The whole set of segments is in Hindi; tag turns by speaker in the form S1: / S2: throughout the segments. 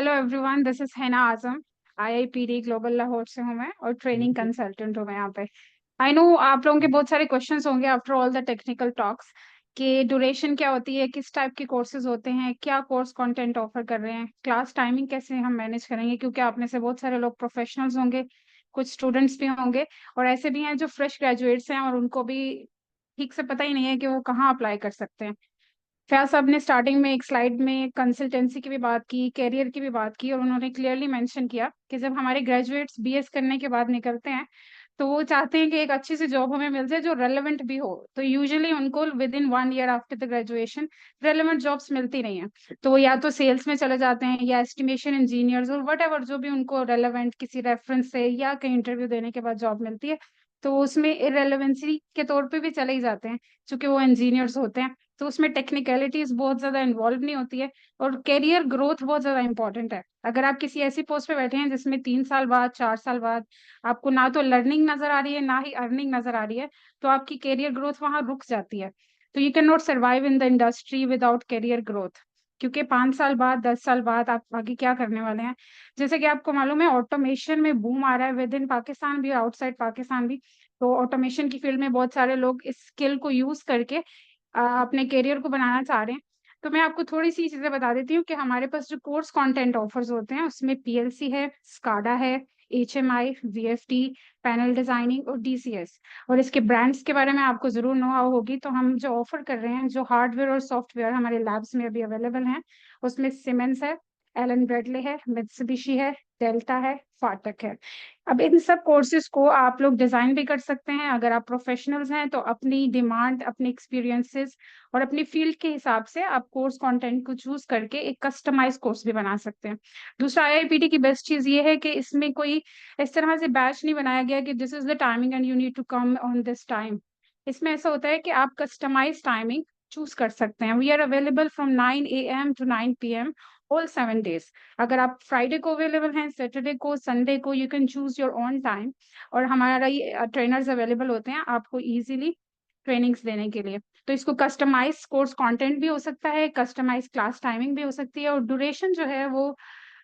S1: हेलो एवरीवन, दिस इज हैना आजम। आईआईपीडी ग्लोबल लाहौर से हूँ मैं और ट्रेनिंग कंसल्टेंट हूँ मैं यहाँ पे। आई नो आप लोगों के बहुत सारे क्वेश्चंस होंगे after all the technical talks कि ड्यूरेशन क्या होती है, किस टाइप के कोर्सेज होते हैं, क्या कोर्स कंटेंट ऑफर कर रहे हैं, क्लास टाइमिंग कैसे हम मैनेज करेंगे, क्योंकि आप में से बहुत सारे लोग प्रोफेशनल्स होंगे, कुछ स्टूडेंट्स भी होंगे और ऐसे भी हैं जो फ्रेश ग्रेजुएट्स हैं और उनको भी ठीक से पता ही नहीं है कि वो कहाँ अप्लाई कर सकते हैं। फैज साहब ने स्टार्टिंग में एक स्लाइड में कंसल्टेंसी की भी बात की, कैरियर की भी बात की और उन्होंने क्लियरली मेंशन किया कि जब हमारे ग्रेजुएट्स बीएस करने के बाद निकलते हैं तो वो चाहते हैं कि एक अच्छी सी जॉब हमें मिल जाए जो रेलेवेंट भी हो। तो यूजुअली उनको with in 1 year after the graduation relevant jobs मिलती नहीं है, तो वो या तो सेल्स में चले जाते हैं या एस्टिमेशन इंजीनियर्स और वट एवर जो भी उनको रेलेवेंट किसी रेफरेंस से या कहीं इंटरव्यू देने के बाद जॉब मिलती है तो उसमें इरेलीवेंसी के तौर पे भी चले ही जाते हैं, क्योंकि वो इंजीनियर्स होते हैं। तो उसमें टेक्निकलिटीज बहुत ज्यादा इन्वॉल्व नहीं होती है और कैरियर ग्रोथ बहुत ज्यादा इंपॉर्टेंट है। अगर आप किसी ऐसी पोस्ट पे बैठे हैं जिसमें 3 साल बाद 4 साल बाद आपको ना तो लर्निंग नजर आ रही है ना ही अर्निंग नजर आ रही है, तो आपकी कैरियर ग्रोथ वहां रुक जाती है। तो you can not survive in the industry without career growth, क्योंकि 5 साल बाद 10 साल बाद आप आगे क्या करने वाले हैं। जैसे कि आपको मालूम है ऑटोमेशन में बूम आ रहा है विद इन पाकिस्तान भी और आउटसाइड पाकिस्तान भी। तो ऑटोमेशन की फील्ड में बहुत सारे लोग इस स्किल को यूज करके अपने करियर को बनाना चाह रहे हैं। तो मैं आपको थोड़ी सी चीजें बता देती हूँ कि हमारे पास जो कोर्स कंटेंट ऑफर्स होते हैं उसमें पीएलसी है, स्काडा है, एचएमआई, वीएफटी, पैनल डिजाइनिंग और डीसीएस। और इसके ब्रांड्स के बारे में आपको जरूर नो होगी। तो हम जो ऑफर कर रहे हैं, जो हार्डवेयर और सॉफ्टवेयर हमारे लैब्स में अभी अवेलेबल हैं, उसमें सीमेंस है, एलन ब्रेडले है, मित्सुबिशी है, डेल्टा है, फाटक है। अब इन सब कोर्सेज को आप लोग डिजाइन भी कर सकते हैं। अगर आप प्रोफेशनल्स हैं तो अपनी डिमांड, अपने एक्सपीरियंसेस और अपनी फील्ड के हिसाब से आप कोर्स कंटेंट को चूज करके एक कस्टमाइज कोर्स भी बना सकते हैं। दूसरा, आईआईपीटी की बेस्ट चीज ये है कि इसमें कोई इस तरह से बैच नहीं बनाया गया कि this is the timing and you need to come on this time. इसमें ऐसा होता है कि आप कस्टमाइज टाइमिंग चूज कर सकते हैं। We are available from 9 AM to 9 PM all 7 days. अगर आप फ्राइडे को अवेलेबल हैं, सैटरडे को, संडे को, you can choose your own time. और हमारा ये ट्रेनर्स अवेलेबल होते हैं आपको इजीली ट्रेनिंग्स देने के लिए। तो इसको कस्टमाइज कोर्स कंटेंट भी हो सकता है, कस्टमाइज क्लास टाइमिंग भी हो सकती है और ड्यूरेशन जो है वो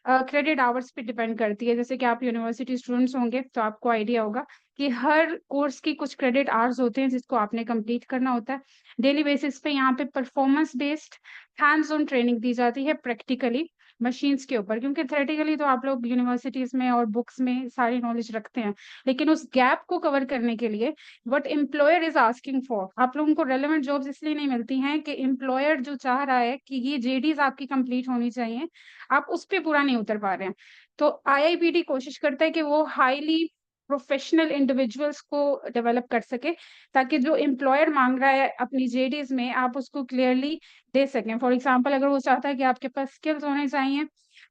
S1: क्रेडिट आवर्स पे डिपेंड करती है। जैसे कि आप यूनिवर्सिटी स्टूडेंट्स होंगे तो आपको आइडिया होगा कि हर कोर्स की कुछ क्रेडिट आवर्स होते हैं जिसको आपने कंप्लीट करना होता है। डेली बेसिस पे यहाँ पे performance based hands on training दी जाती है प्रैक्टिकली मशीन्स के ऊपर, क्योंकि थ्योरेटिकली तो आप लोग यूनिवर्सिटीज में और बुक्स में सारी नॉलेज रखते हैं, लेकिन उस गैप को कवर करने के लिए what employer is asking for, आप लोगों को रेलेवेंट जॉब्स इसलिए नहीं मिलती हैं कि एम्प्लॉयर जो चाह रहा है कि ये जेडीज आपकी कंप्लीट होनी चाहिए, आप उस पर पूरा नहीं उतर पा रहे हैं। तो आईआईपीटी कोशिश करता है कि वो हाईली प्रोफेशनल इंडिविजुअल्स को डेवलप कर सके, ताकि जो एम्प्लॉयर मांग रहा है अपनी जेडीज में आप उसको क्लियरली दे सकें। फॉर एग्जांपल, अगर वो चाहता है कि आपके पास स्किल्स होने चाहिए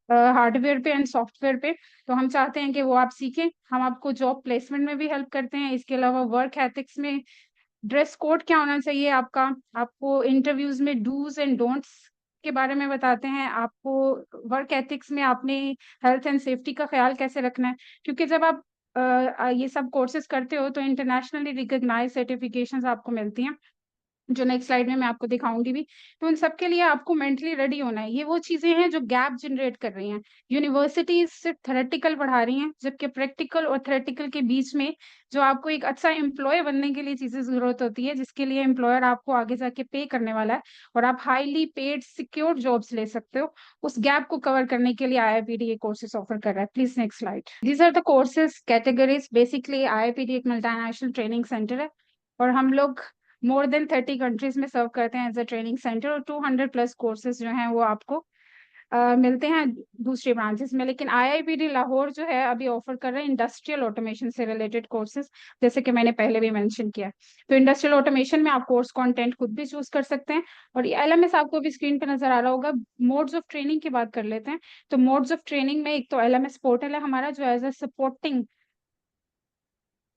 S1: हार्डवेयर पे एंड सॉफ्टवेयर पे, तो हम चाहते हैं कि वो आप सीखें। हम आपको जॉब प्लेसमेंट में भी हेल्प करते हैं। इसके अलावा वर्क एथिक्स में, ड्रेस कोड क्या होना चाहिए आपका, आपको इंटरव्यूज में डूज एंड डोंट्स के बारे में बताते हैं। आपको वर्क एथिक्स में आपने हेल्थ एंड सेफ्टी का ख्याल कैसे रखना है, क्योंकि जब आप ये सब कोर्सेज करते हो तो इंटरनेशनली रिकॉग्नाइज सर्टिफिकेशंस आपको मिलती हैं, जो नेक्स्ट स्लाइड में मैं आपको दिखाऊंगी भी। तो उन सबके लिए आपको मेंटली रेडी होना है। ये वो चीजें हैं जो गैप जनरेट कर रही हैं। यूनिवर्सिटीज सिर्फ थ्योरेटिकल पढ़ा रही हैं, जबकि प्रैक्टिकल और थ्योरेटिकल के बीच में जो आपको एक अच्छा एम्प्लॉय बनने के लिए चीजें जरूरत होती है, जिसके लिए एम्प्लॉयर आपको आगे जाके पे करने वाला है और आप हाईली पेड सिक्योर जॉब्स ले सकते हो, उस गैप को कवर करने के लिए आईआईपीडी ये कोर्सेज ऑफर कर रहा है। Please next slide. These are the courses categories. Basically IIPD एक मल्टीनेशनल ट्रेनिंग सेंटर है और हम लोग मोर देन 30 कंट्रीज में सर्व करते हैं एज अ ट्रेनिंग सेंटर, और 200+ कोर्सेज जो हैं वो आपको मिलते हैं दूसरी ब्रांचेस में। लेकिन आईआईपीडी लाहौर जो है अभी ऑफर कर रहे हैं इंडस्ट्रियल ऑटोमेशन से रिलेटेड कोर्सेज, जैसे कि मैंने पहले भी मेंशन किया। तो इंडस्ट्रियल ऑटोमेशन में आप कोर्स कंटेंट खुद भी चूज कर सकते हैं। और ये एलएमएस आपको भी स्क्रीन पे नजर आ रहा होगा। मोड्स ऑफ ट्रेनिंग की बात कर लेते हैं। तो मोड्स ऑफ ट्रेनिंग में एक तो एलएमएस पोर्टल है हमारा, जो एज अ सपोर्टिंग,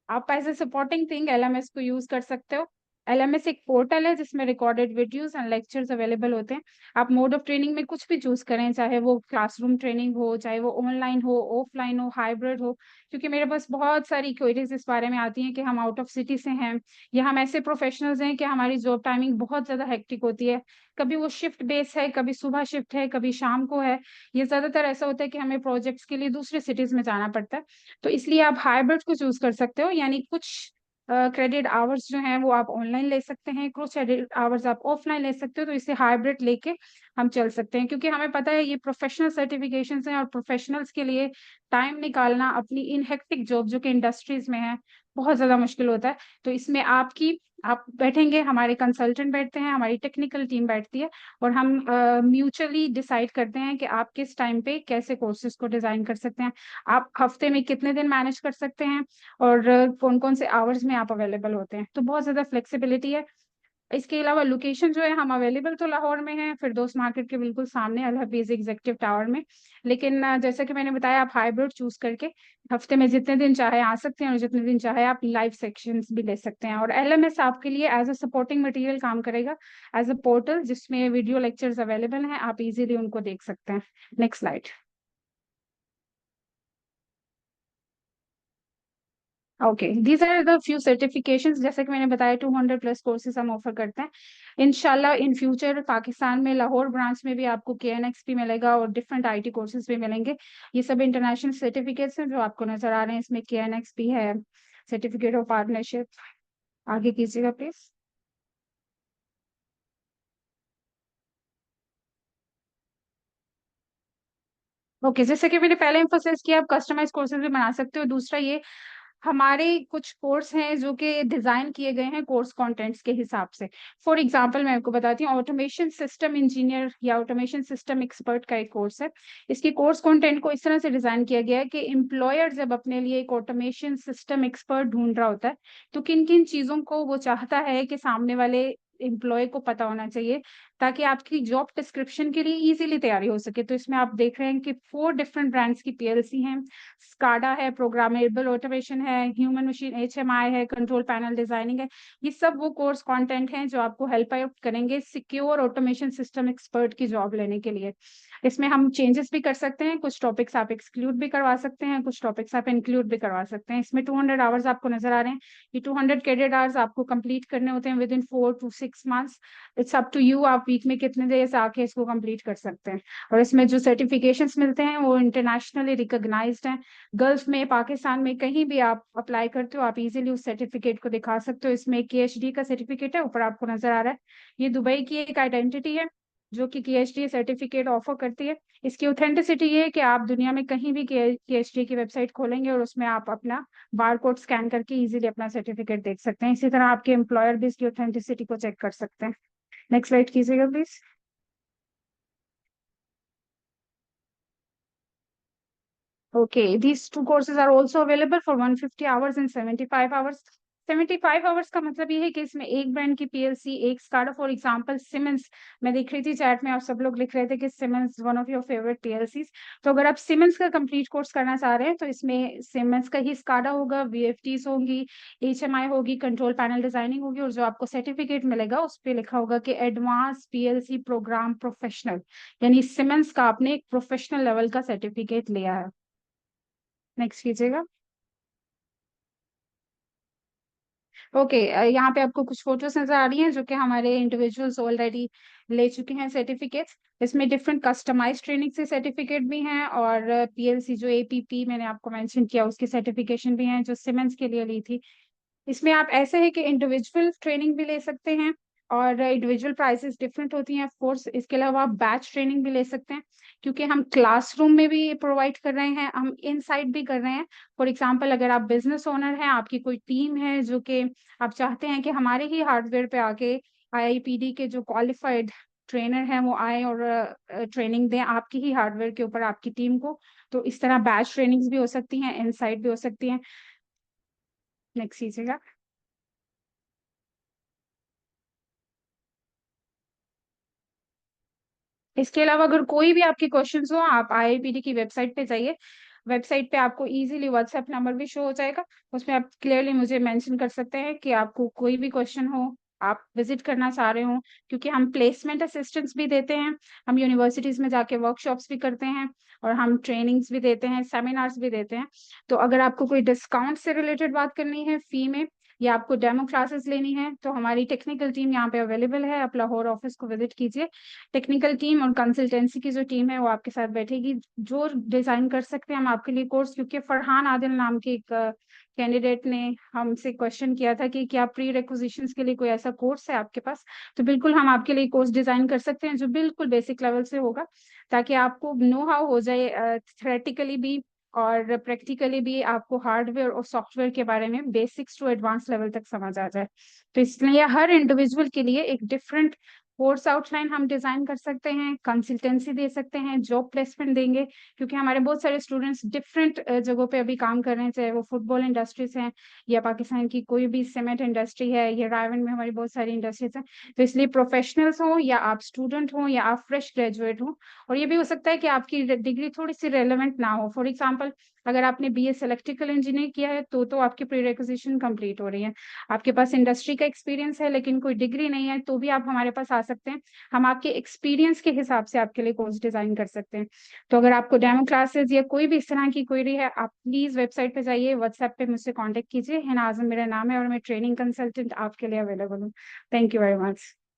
S1: आप as a supporting thing LMS को यूज कर सकते हो। LMS एक पोर्टल है जिसमें recorded videos and lectures available होते हैं। आप मोड ऑफ ट्रेनिंग में कुछ भी चूज करें, चाहे वो क्लासरूम ट्रेनिंग हो, चाहे वो ऑनलाइन हो, ऑफलाइन हो, हाइब्रिड हो। क्योंकि मेरे पास बहुत सारी क्वेरीज इस बारे में आती हैं कि हम आउट ऑफ सिटी से हैं, या हम ऐसे प्रोफेशनल्स हैं कि हमारी जॉब टाइमिंग बहुत ज्यादा हेक्टिक होती है। कभी वो शिफ्ट बेस है, कभी सुबह शिफ्ट है, कभी शाम को है। ये ज्यादातर ऐसा होता है कि हमें प्रोजेक्ट्स के लिए दूसरे सिटीज में जाना पड़ता है। तो इसलिए आप हाइब्रिड को चूज कर सकते हो, यानी कुछ क्रेडिट आवर्स जो हैं वो आप ऑनलाइन ले सकते हैं, कुछ क्रेडिट आवर्स आप ऑफलाइन ले सकते हो। तो इसे हाइब्रिड लेके हम चल सकते हैं, क्योंकि हमें पता है ये प्रोफेशनल सर्टिफिकेशंस हैं, और प्रोफेशनल्स के लिए टाइम निकालना अपनी इन हेक्टिक जॉब जो कि इंडस्ट्रीज में है बहुत ज्यादा मुश्किल होता है। तो इसमें आप बैठेंगे, हमारे कंसल्टेंट बैठते हैं, हमारी टेक्निकल टीम बैठती है, और हम म्यूचुअली डिसाइड करते हैं कि आप किस टाइम पे कैसे कोर्सेज को डिजाइन कर सकते हैं, आप हफ्ते में कितने दिन मैनेज कर सकते हैं, और कौन कौन से आवर्स में आप अवेलेबल होते हैं। तो बहुत ज्यादा फ्लेक्सिबिलिटी है। इसके अलावा लोकेशन जो है, हम अवेलेबल तो लाहौर में हैं, फिरदौस मार्केट के बिल्कुल सामने अल हफीज एग्जीक्यूटिव टावर में। लेकिन जैसा कि मैंने बताया, आप हाइब्रिड चूज करके हफ्ते में जितने दिन चाहे आ सकते हैं, और जितने दिन चाहे आप लाइव सेक्शंस भी ले सकते हैं। और LMS आपके लिए एज अ सपोर्टिंग मटेरियल काम करेगा, एज अ पोर्टल जिसमें वीडियो लेक्चर्स अवेलेबल हैं, आप इजीली उनको देख सकते हैं। Next slide. Okay, these are the few certifications. जैसे कि मैंने बताया, 200 प्लस कोर्सेज हम ऑफर करते हैं। इंशाल्लाह इन फ्यूचर पाकिस्तान में लाहौर ब्रांच में भी आपको KNX भी मिलेगा, और डिफरेंट IT कोर्सेज भी मिलेंगे। ये सब इंटरनेशनल सर्टिफिकेट्स हैं जो आपको नजर आ रहे हैं। इसमें KNX भी है, सर्टिफिकेट ऑफ पार्टनरशिप। आगे कीजिएगा प्लीज। ओके, जैसे कि मैंने पहले एम्फोसाइज किया, आप कस्टमाइज कोर्सेज भी बना सकते हो। दूसरा ये, हमारे कुछ कोर्स हैं जो कि डिजाइन किए गए हैं कोर्स कंटेंट्स के हिसाब से। फॉर एग्जांपल मैं आपको बताती हूँ, ऑटोमेशन सिस्टम इंजीनियर या ऑटोमेशन सिस्टम एक्सपर्ट का एक कोर्स है। इसकी कोर्स कंटेंट को इस तरह से डिजाइन किया गया है कि एम्प्लॉयर जब अपने लिए एक ऑटोमेशन सिस्टम एक्सपर्ट ढूंढ रहा होता है, तो किन किन चीजों को वो चाहता है कि सामने वाले एम्प्लॉय को पता होना चाहिए, ताकि आपकी जॉब डिस्क्रिप्शन के लिए इजीली तैयारी हो सके। तो इसमें आप देख रहे हैं कि 4 डिफरेंट ब्रांड्स की PLC हैं। स्काडा है, प्रोग्रामेबल ऑटोमेशन है, ह्यूमन मशीन HMI है, कंट्रोल पैनल डिजाइनिंग है। ये सब वो कोर्स कंटेंट हैं जो आपको हेल्प आउट करेंगे सिक्योर ऑटोमेशन सिस्टम एक्सपर्ट की जॉब लेने के लिए। इसमें हम चेंजेस भी कर सकते हैं, कुछ टॉपिक्स आप एक्सक्लूड भी करवा सकते हैं, कुछ टॉपिक्स आप इंक्लूड भी करवा सकते हैं। इसमें 200 आवर्स आपको नजर आ रहे हैं। ये 200 क्रेडिट आवर्स आपको कंप्लीट करने होते हैं within 4 to 6 months। It's up to you, आप वीक में कितने देर से आके इसको कंप्लीट कर सकते हैं। और इसमें जो सर्टिफिकेशंस मिलते हैं वो इंटरनेशनली रिकॉग्नाइज्ड हैं। गल्फ में, पाकिस्तान में, कहीं भी आप अप्लाई करते हो, आप इजीली उस सर्टिफिकेट को दिखा सकते हो। इसमें KHD का सर्टिफिकेट है, ऊपर आपको नजर आ रहा है। ये दुबई की एक आइडेंटिटी है जो कि KHD सर्टिफिकेट ऑफर करती है। इसकी ऑथेंटिसिटी ये है कि आप दुनिया में कहीं भी KHD की वेबसाइट खोलेंगे और उसमें आप अपना बार कोड स्कैन करके इजीली अपना सर्टिफिकेट देख सकते हैं। इसी तरह आपके एम्प्लॉयर भी इसकी ऑथेंटिसिटी को चेक कर सकते हैं। नेक्स्ट स्लाइड कीजिएगा please. Okay, these two courses are also available for 150 hours and 75 hours. 75 hours का मतलब ये है कि इसमें एक ब्रांड की PLC, एक स्काडा, फॉर एग्जांपल सिमेंस। मैं देख रही थी चैट में, आप सब लोग लिख रहे थे कि Siemens one of your favourite PLCs। तो अगर आप सिमेंस का कंप्लीट कोर्स करना चाह रहे हैं, तो इसमें सिमेंस का ही स्काडा होगा, VFDs होंगी, HMI होगी, कंट्रोल पैनल डिजाइनिंग होगी, और जो आपको सर्टिफिकेट मिलेगा उस पर लिखा होगा कि एडवांस PLC प्रोग्राम प्रोफेशनल, यानी सिमेंस का आपने एक प्रोफेशनल लेवल का सर्टिफिकेट लिया है। नेक्स्ट कीजिएगा। ओके, यहाँ पे आपको कुछ फोटोज नजर आ रही हैं जो कि हमारे इंडिविजुअल्स ऑलरेडी ले चुके हैं सर्टिफिकेट्स। इसमें डिफरेंट कस्टमाइज ट्रेनिंग से सर्टिफिकेट भी हैं, और PLC जो APP मैंने आपको मेंशन किया उसकी सर्टिफिकेशन भी हैं जो सीमेंस के लिए ली थी। इसमें आप ऐसे है कि इंडिविजुअल ट्रेनिंग भी ले सकते हैं, और इंडिविजुअल प्राइसेस डिफरेंट होती हैं ऑफ कोर्स। इसके अलावा आप बैच ट्रेनिंग भी ले सकते हैं, क्योंकि हम क्लासरूम में भी प्रोवाइड कर रहे हैं, हम इन साइड भी कर रहे हैं। फॉर एग्जांपल, अगर आप बिजनेस ओनर हैं, आपकी कोई टीम है जो कि आप चाहते हैं कि हमारे ही हार्डवेयर पे आके IIPD के जो क्वालिफाइड ट्रेनर हैं वो आए और ट्रेनिंग दें आपकी ही हार्डवेयर के ऊपर आपकी टीम को, तो इस तरह बैच ट्रेनिंग्स भी हो सकती हैं, इन साइड भी हो सकती हैं। नेक्स्ट कीजिएगा। इसके अलावा अगर कोई भी आपके क्वेश्चंस हो, आप IIPD की वेबसाइट पे जाइए। वेबसाइट पे आपको इजीली WhatsApp नंबर भी शो हो जाएगा, उसमें आप क्लियरली मुझे मेंशन कर सकते हैं कि आपको कोई भी क्वेश्चन हो। आप विजिट करना चाह रहे हो, क्योंकि हम प्लेसमेंट असिस्टेंस भी देते हैं, हम यूनिवर्सिटीज में जाके वर्कशॉप्स भी करते हैं और हम ट्रेनिंग्स भी देते हैं, सेमिनार्स भी देते हैं। तो अगर आपको कोई डिस्काउंट से रिलेटेड बात करनी है फी में, या आपको डेमो क्लासेस लेनी है, तो हमारी टेक्निकल टीम यहाँ पे अवेलेबल है। आप लाहौर ऑफिस को विजिट कीजिए। टेक्निकल टीम और कंसल्टेंसी की जो टीम है वो आपके साथ बैठेगी, जो डिजाइन कर सकते हैं हम आपके लिए कोर्स। क्योंकि फरहान आदिल नाम के एक कैंडिडेट ने हमसे क्वेश्चन किया था कि क्या प्री रिक्विजिशंस के लिए कोई ऐसा कोर्स है आपके पास, तो बिल्कुल हम आपके लिए कोर्स डिजाइन कर सकते हैं जो बिल्कुल बेसिक लेवल से होगा, ताकि आपको नो हाउ हो जाए थ्योरेटिकली भी और प्रैक्टिकली भी, आपको हार्डवेयर और सॉफ्टवेयर के बारे में बेसिक्स टू एडवांस लेवल तक समझ आ जाए। तो इसलिए हर इंडिविजुअल के लिए एक डिफरेंट कोर्स आउटलाइन हम डिजाइन कर सकते हैं, कंसल्टेंसी दे सकते हैं, जॉब प्लेसमेंट देंगे, क्योंकि हमारे बहुत सारे स्टूडेंट्स डिफरेंट जगहों पे अभी काम कर रहे हैं, चाहे वो फुटबॉल इंडस्ट्रीज हैं या पाकिस्तान की कोई भी सीमेंट इंडस्ट्री है या रायवन में हमारी बहुत सारी इंडस्ट्रीज हैं। तो इसलिए प्रोफेशनल्स हो या आप स्टूडेंट हो या आप फ्रेश ग्रेजुएट हो, और ये भी हो सकता है कि आपकी डिग्री थोड़ी सी रेलेवेंट ना हो। फॉर एग्जाम्पल, अगर आपने BS इलेक्ट्रिकल इंजीनियर किया है तो आपकी प्री रिक्विजिशन कंप्लीट हो रही है, आपके पास इंडस्ट्री का एक्सपीरियंस है लेकिन कोई डिग्री नहीं है, तो भी आप हमारे पास आ सकते हैं। हम आपके एक्सपीरियंस के हिसाब से आपके लिए कोर्स डिजाइन कर सकते हैं। तो अगर आपको डेमो क्लासेस या कोई भी इस तरह की क्वेरी है, आप प्लीज वेबसाइट पे जाइए, व्हाट्सएप पे मुझसे कांटेक्ट कीजिए। हिना आजम मेरा नाम है और मैं ट्रेनिंग कंसल्टेंट आपके लिए अवेलेबल हूँ। Thank you very much.